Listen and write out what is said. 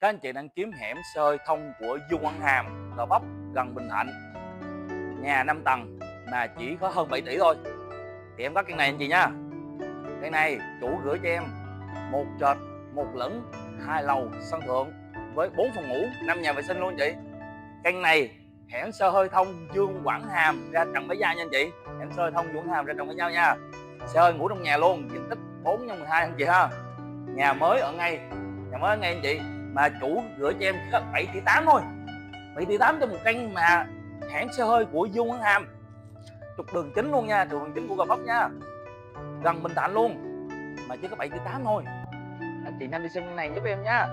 Các anh chị đang kiếm hẻm xơi thông của Dương Quảng Hàm, Gò Vấp, gần Bình Thạnh. Nhà 5 tầng mà chỉ có hơn 7 tỷ thôi. Thì em có căn này anh chị nha. Căn này chủ gửi cho em một trệt, một lửng, 2 lầu, sân thượng với 4 phòng ngủ, 5 nhà vệ sinh luôn anh chị. Căn này hẻm xe hơi thông Dương Quảng Hàm ra Trần Bá Giao nha anh chị. Hẻm xe hơi thông Dương Quảng Hàm ra Trần Bá Giao nha. Xe hơi ngủ trong nhà luôn, diện tích 4x12 anh chị ha. Nhà mới ở ngay, anh chị, mà chủ gửi cho em 7 tỷ 8 thôi. 7 tỷ 8 cho một căn mà hãng xe hơi của Dương Quảng Hàm, trục đường chính luôn nha, trục đường chính của Gò Vấp nha, gần Bình Thạnh luôn, mà chỉ có 7 tỷ 8 thôi. Anh chị nhanh đi xem căn này giúp em nha.